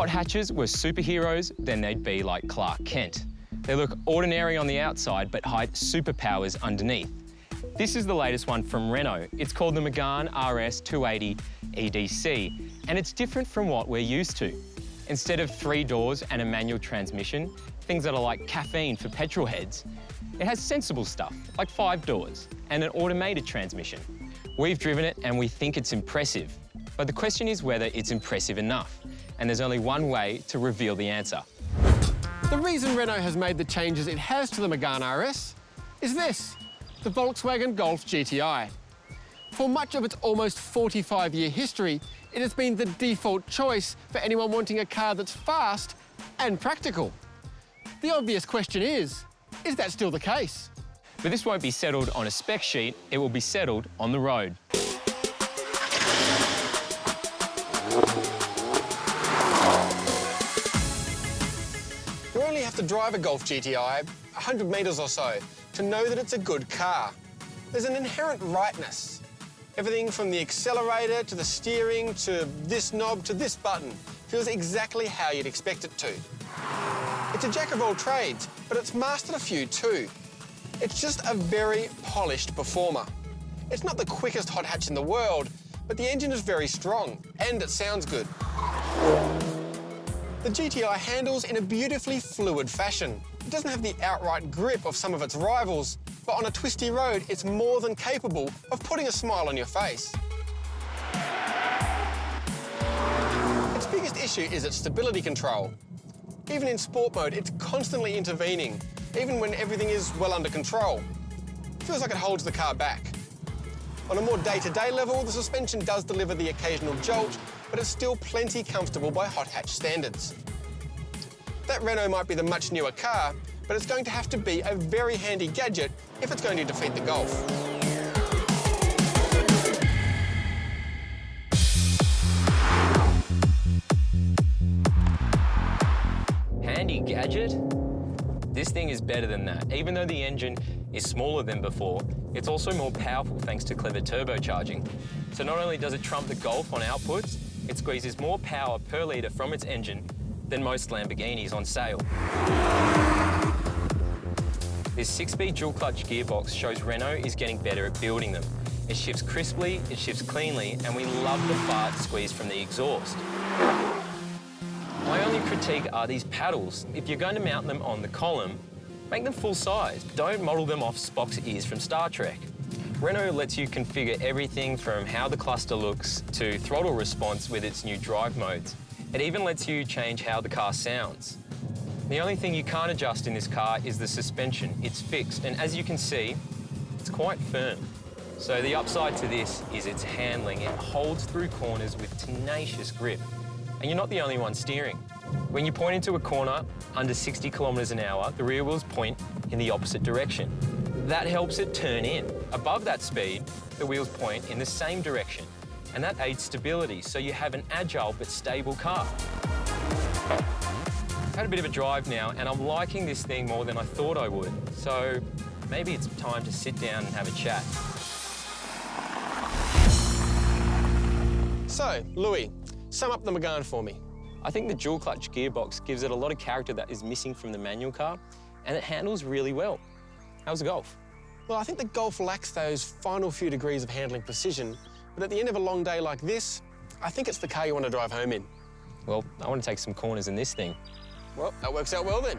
hot hatches were superheroes, then they'd be like Clark Kent. They look ordinary on the outside, but hide superpowers underneath. This is the latest one from Renault. It's called the Megane RS 280 EDC, and it's different from what we're used to. Instead of 3 doors and a manual transmission, things that are like caffeine for petrol heads, it has sensible stuff, like 5 doors and an automated transmission. We've driven it and we think it's impressive, but the question is whether it's impressive enough, and there's only one way to reveal the answer. The reason Renault has made the changes it has to the Megane RS is this: the Volkswagen Golf GTI. For much of its almost 45-year history, it has been the default choice for anyone wanting a car that's fast and practical. The obvious question is that still the case? But this won't be settled on a spec sheet, it will be settled on the road. You only have to drive a Golf GTI 100 metres or so to know that it's a good car. There's an inherent rightness. Everything from the accelerator to the steering to this knob to this button feels exactly how you'd expect it to. It's a jack of all trades, but it's mastered a few too. It's just a very polished performer. It's not the quickest hot hatch in the world, but the engine is very strong and it sounds good. The GTI handles in a beautifully fluid fashion. It doesn't have the outright grip of some of its rivals, but on a twisty road, it's more than capable of putting a smile on your face. Its biggest issue is its stability control. Even in sport mode, it's constantly intervening, even when everything is well under control. It feels like it holds the car back. On a more day-to-day level, the suspension does deliver the occasional jolt, but it's still plenty comfortable by hot hatch standards. That Renault might be the much newer car, but it's going to have to be a very handy gadget if it's going to defeat the Golf. Handy gadget? This thing is better than that. Even though the engine is smaller than before, it's also more powerful thanks to clever turbocharging. So not only does it trump the Golf on outputs, it squeezes more power per litre from its engine than most Lamborghinis on sale. This 6-speed dual-clutch gearbox shows Renault is getting better at building them. It shifts crisply, it shifts cleanly, and we love the fart squeeze from the exhaust. My only critique are these paddles. If you're going to mount them on the column, make them full size. Don't model them off Spock's ears from Star Trek. Renault lets you configure everything from how the cluster looks to throttle response with its new drive modes. It even lets you change how the car sounds. The only thing you can't adjust in this car is the suspension. It's fixed, and as you can see, it's quite firm. So the upside to this is its handling. It holds through corners with tenacious grip. And you're not the only one steering. When you point into a corner under 60 kilometres an hour, the rear wheels point in the opposite direction. That helps it turn in. Above that speed, the wheels point in the same direction, and that aids stability, so you have an agile but stable car. I've had a bit of a drive now, and I'm liking this thing more than I thought I would, so maybe it's time to sit down and have a chat. So, Louis, sum up the Megane for me. I think the dual-clutch gearbox gives it a lot of character that is missing from the manual car, and it handles really well. How's the Golf? Well, I think the Golf lacks those final few degrees of handling precision, but at the end of a long day like this, I think it's the car you want to drive home in. Well, I want to take some corners in this thing. Well, that works out well then.